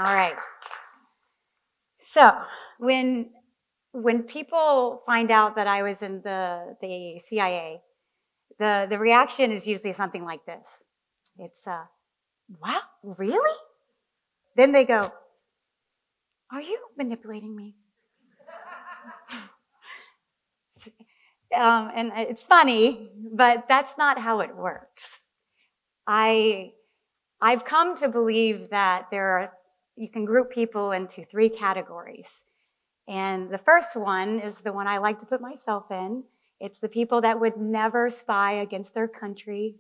All right. So when people find out that I was in the CIA, the reaction is usually something like this. It's, wow, really? Then they go, are you manipulating me? And it's funny, but that's not how it works. I've come to believe that you can group people into 3 categories. And the first one is the one I like to put myself in. It's the people that would never spy against their country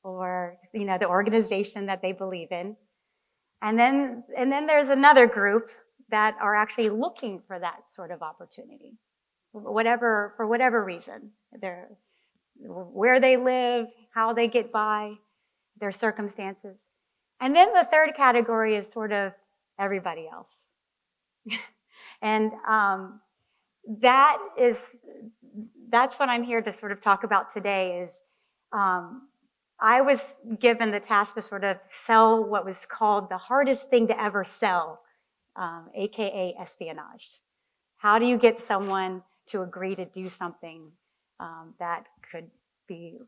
or, the organization that they believe in. And then there's another group that are actually looking for that sort of opportunity, for whatever reason. Where they live, how they get by, their circumstances. And then the third category is sort of everybody else. And that's what I'm here to sort of talk about today is I was given the task to sort of sell what was called the hardest thing to ever sell, AKA espionage. How do you get someone to agree to do something that could be,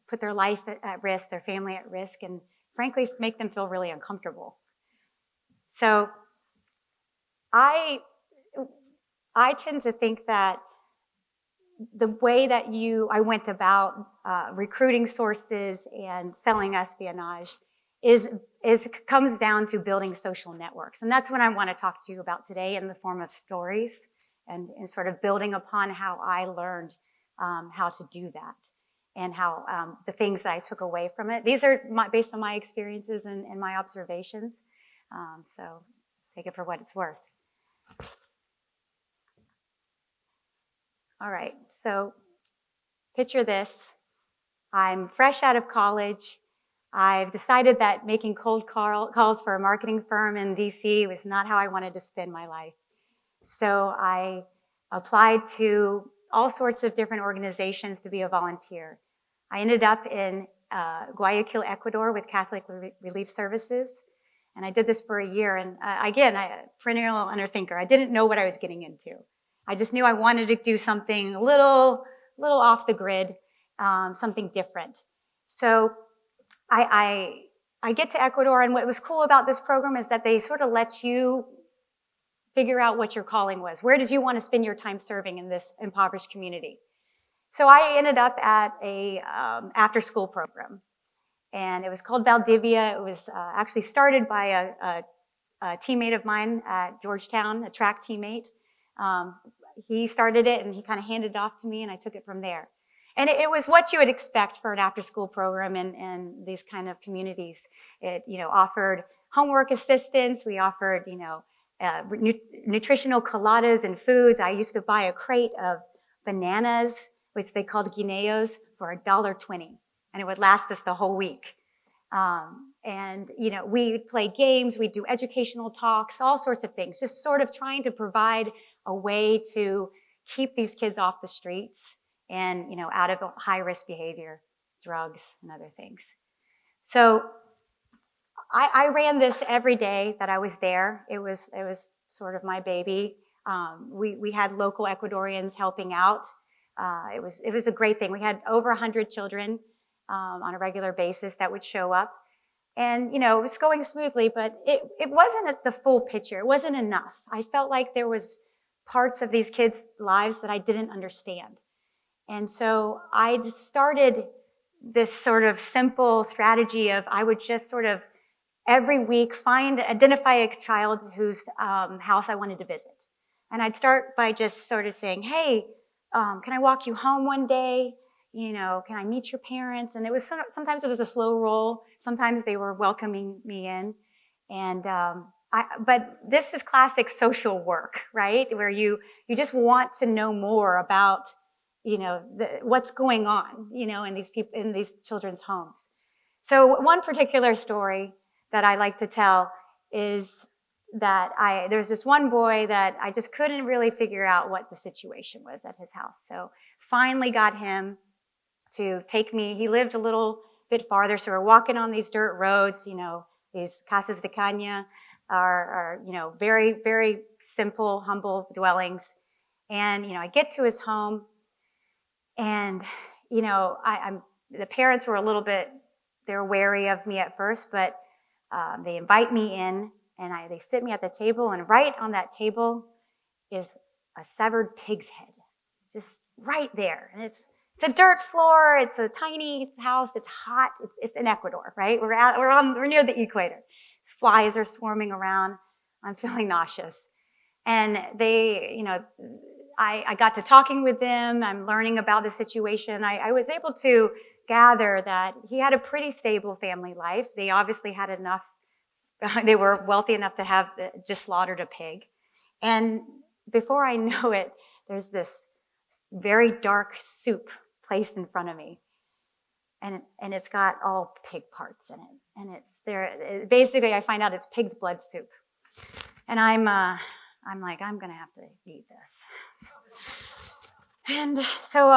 put their life at risk, their family at risk, and frankly, make them feel really uncomfortable? So I tend to think that the way that I went about recruiting sources and selling espionage comes down to building social networks. And that's what I want to talk to you about today in the form of stories and sort of building upon how I learned how to do that and how the things that I took away from it. These are based on my experiences and my observations. So take it for what it's worth. All right, so picture this. I'm fresh out of college. I've decided that making cold calls for a marketing firm in DC was not how I wanted to spend my life. So I applied to all sorts of different organizations to be a volunteer. I ended up in Guayaquil, Ecuador with Catholic Relief Services. And I did this for a year. And again, perennial underthinker. I didn't know what I was getting into. I just knew I wanted to do something a little off the grid, something different. So I get to Ecuador, and what was cool about this program is that they sort of let you figure out what your calling was. Where did you want to spend your time serving in this impoverished community? So I ended up at a after-school program, and it was called Valdivia. It was actually started by a teammate of mine at Georgetown, a track teammate. He started it and he kind of handed it off to me, and I took it from there. And it was what you would expect for an after-school program in these kind of communities. It, offered homework assistance. We offered, nutritional colladas and foods. I used to buy a crate of bananas, which they called guineos, for $1.20, and it would last us the whole week. And we'd play games, we'd do educational talks, all sorts of things, just sort of trying to provide a way to keep these kids off the streets and, out of high-risk behavior, drugs and other things. So I ran this every day that I was there. It was sort of my baby. We had local Ecuadorians helping out. It was a great thing. We had over 100 children on a regular basis that would show up. And, it was going smoothly, but it wasn't at the full picture. It wasn't enough. I felt like there was parts of these kids' lives that I didn't understand. And so I just started this sort of simple strategy of I would just sort of every week identify a child whose house I wanted to visit. And I'd start by just sort of saying, hey, can I walk you home one day? Can I meet your parents? And it was sometimes it was a slow roll. Sometimes they were welcoming me in. And but this is classic social work, right? Where you just want to know more about, what's going on, in these children's homes. So one particular story that I like to tell is that there's this one boy that I just couldn't really figure out what the situation was at his house. So finally got him to take me. He lived a little bit farther, so we're walking on these dirt roads, these casas de caña, are very, very simple, humble dwellings. And, I get to his home, and, the parents were a little bit, they were wary of me at first, but they invite me in, and they sit me at the table, and right on that table is a severed pig's head, just right there. And it's a dirt floor. It's a tiny house. It's hot. It's in Ecuador, right? We're near the equator. Flies are swarming around. I'm feeling nauseous. And I got to talking with them. I'm learning about the situation. I was able to gather that he had a pretty stable family life. They obviously had enough. They were wealthy enough to have just slaughtered a pig. And before I know it, there's this very dark soup placed in front of me. And it's got all pig parts in it. And it's there. Basically, I find out it's pig's blood soup. And I'm like, I'm going to have to eat this. And so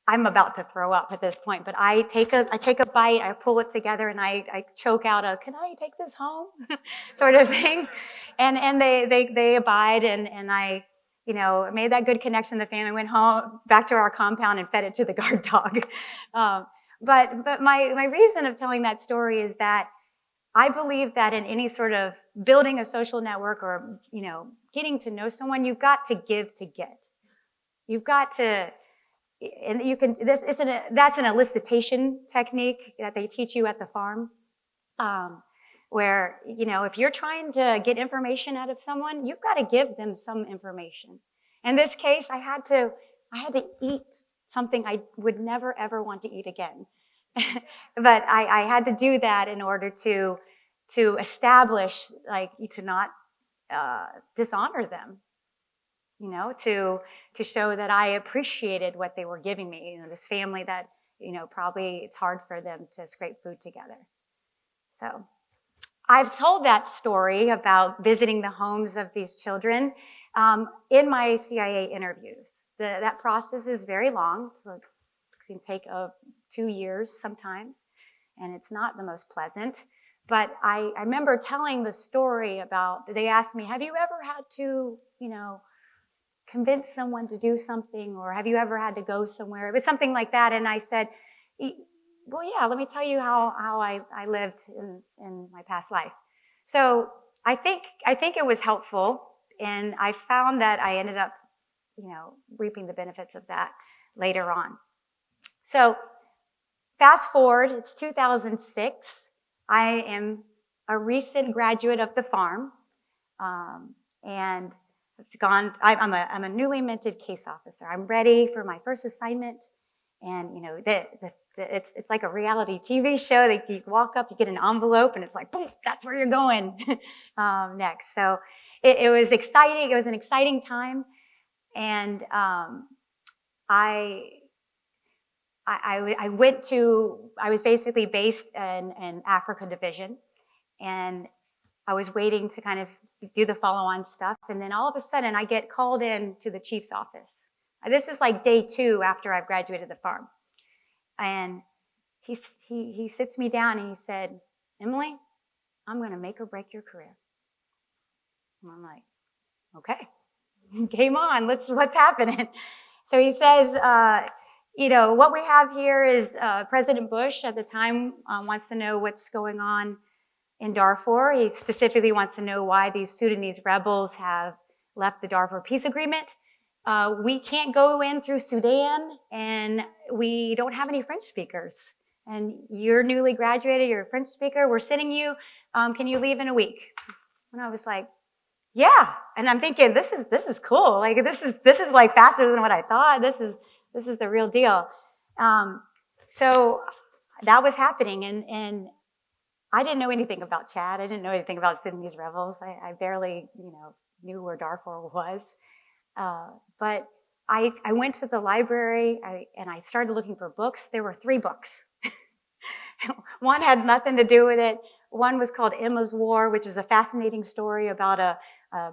I'm about to throw up at this point, but I take a bite, I pull it together, and I choke out a, "Can I take this home?" sort of thing. And they abide, and I, made that good connection. The family went home, back to our compound, and fed it to the guard dog. But my reason of telling that story is that I believe that in any sort of building a social network or, getting to know someone, you've got to give to get. You've got to, and you can, that's an elicitation technique that they teach you at the farm, where, if you're trying to get information out of someone, you've got to give them some information. In this case, I had to eat something I would never, ever want to eat again. But I had to do that in order to establish, to not dishonor them, to show that I appreciated what they were giving me. This family that, probably it's hard for them to scrape food together. So I've told that story about visiting the homes of these children in my CIA interviews. That process is very long. So it can take 2 years sometimes, and it's not the most pleasant. But I remember telling the story about, they asked me, have you ever had to, convince someone to do something, or have you ever had to go somewhere? It was something like that. And I said, well, yeah, let me tell you how I lived in my past life. So I think it was helpful, and I found that I ended up, reaping the benefits of that later on. So fast forward, it's 2006. I am a recent graduate of the farm, and I'm a newly minted case officer. I'm ready for my first assignment, and it's like a reality TV show. You walk up, you get an envelope, and it's like, boom, that's where you're going next. So it was exciting. It was an exciting time, and I was basically based in Africa Division, and I was waiting to kind of do the follow-on stuff, and then all of a sudden I get called in to the chief's office. This is like day 2 after I've graduated the farm, and he sits me down and he said, "Emily, I'm going to make or break your career." And I'm like, "Okay, game on. What's happening?" So he says, what we have here is President Bush at the time wants to know what's going on in Darfur. He specifically wants to know why these Sudanese rebels have left the Darfur peace agreement. We can't go in through Sudan, and we don't have any French speakers. And you're newly graduated, you're a French speaker, we're sending you, can you leave in a week? And I was like, yeah. And I'm thinking, this is cool. Like, this is like faster than what I thought. This is the real deal. So that was happening, and I didn't know anything about Chad. I didn't know anything about Sudanese rebels. I barely, knew where Darfur was. But I went to the library, and I started looking for books. There were 3 books. One had nothing to do with it. One was called Emma's War, which was a fascinating story about a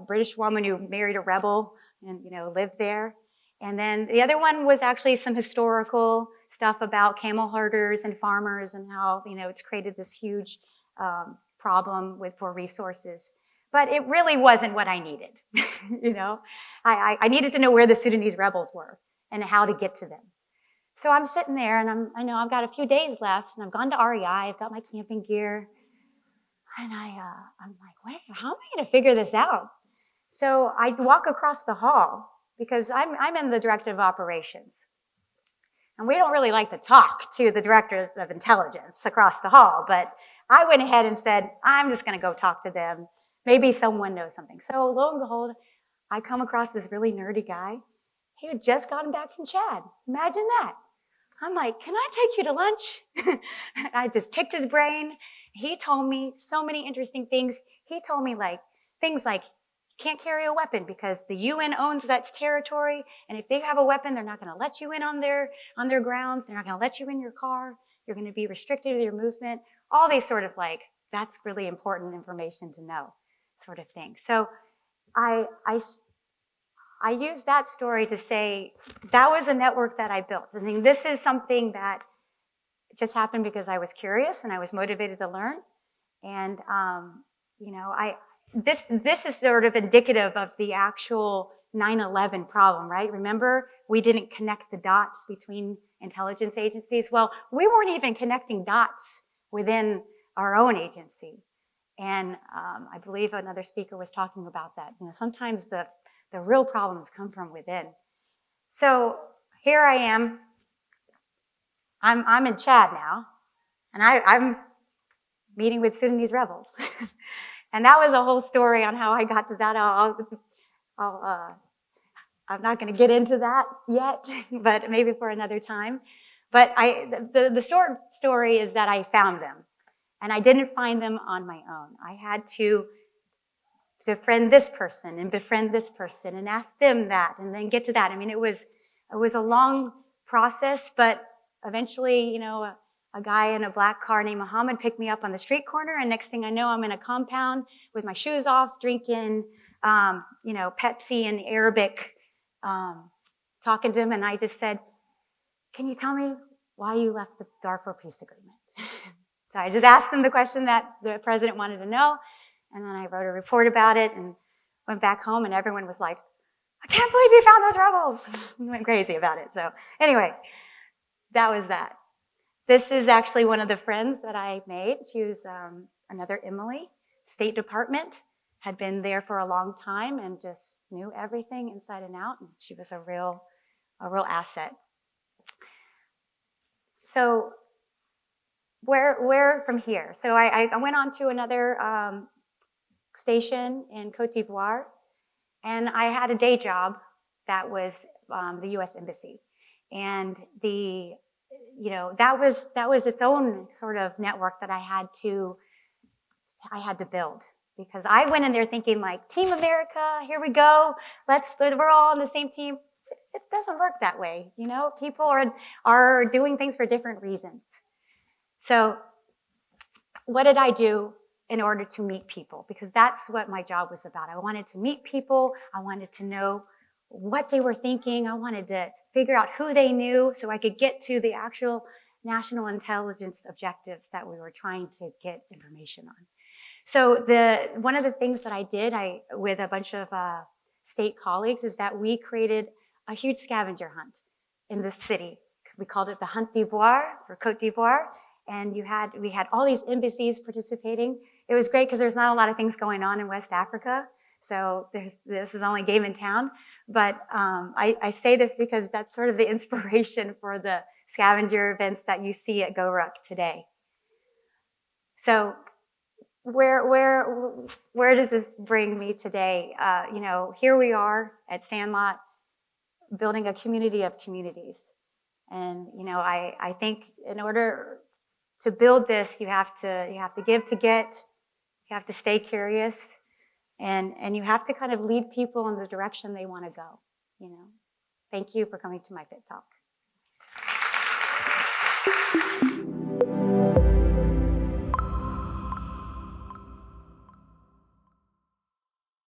British woman who married a rebel and, lived there. And then the other one was actually some historical stuff about camel herders and farmers and how, it's created this huge problem for resources. But it really wasn't what I needed. You know, I needed to know where the Sudanese rebels were and how to get to them. So I'm sitting there, and I know I've got a few days left, and I've gone to REI. I've got my camping gear, and I'm like, how am I going to figure this out? So I walk across the hall because I'm in the director of operations, and we don't really like to talk to the director of intelligence across the hall. But I went ahead and said, I'm just going to go talk to them. Maybe someone knows something. So lo and behold, I come across this really nerdy guy. He had just gotten back from Chad. Imagine that. I'm like, can I take you to lunch? I just picked his brain. He told me so many interesting things. He told me things like, can't carry a weapon because the UN owns that territory. And if they have a weapon, they're not going to let you in on their grounds. They're not going to let you in your car. You're going to be restricted with your movement. All these sort of that's really important information to know sort of thing. So I use that story to say that was a network that I built. I mean, this is something that just happened because I was curious and I was motivated to learn. And, this is sort of indicative of the actual 9/11 problem, right? Remember, we didn't connect the dots between intelligence agencies. Well, we weren't even connecting dots within our own agency. And I believe another speaker was talking about that. Sometimes the real problems come from within. So here I am. I'm in Chad now, and I'm meeting with Sudanese rebels. And that was a whole story on how I got to that. I'm not going to get into that yet, but maybe for another time. But the short story is that I found them, and I didn't find them on my own. I had to befriend this person and befriend this person and ask them that and then get to that. I mean, it was a long process, but eventually, a guy in a black car named Muhammad picked me up on the street corner, and next thing I know, I'm in a compound with my shoes off, drinking, Pepsi in Arabic, talking to him, and I just said, can you tell me why you left the Darfur peace agreement? So I just asked him the question that the president wanted to know, and then I wrote a report about it and went back home, and everyone was like, I can't believe you found those rebels. And went crazy about it. So anyway, that was that. This is actually one of the friends that I made. She was another Emily, State Department, had been there for a long time and just knew everything inside and out. And she was a real asset. So where from here? So I went on to another station in Cote d'Ivoire, and I had a day job that was the U.S. Embassy, and that was its own sort of network that I had to build, because I went in there thinking Team America, here we go, we're all on the same team. It doesn't work that way, People are doing things for different reasons. So what did I do in order to meet people? Because that's what my job was about. I wanted to meet people. I wanted to know what they were thinking. I wanted to figure out who they knew so I could get to the actual national intelligence objectives that we were trying to get information on. So one of the things that I did with a bunch of state colleagues is that we created a huge scavenger hunt in the city. We called it the Hunt d'Ivoire, or Cote d'Ivoire. And we had all these embassies participating. It was great because there's not a lot of things going on in West Africa. So this is only game in town. But I say this because that's sort of the inspiration for the scavenger events that you see at GoRuck today. So where does this bring me today? Here we are at Sandlot, building a community of communities. And I think in order to build this, you have to give to get. You have to stay curious, and you have to kind of lead people in the direction they want to go. Thank you for coming to my Fit Talk.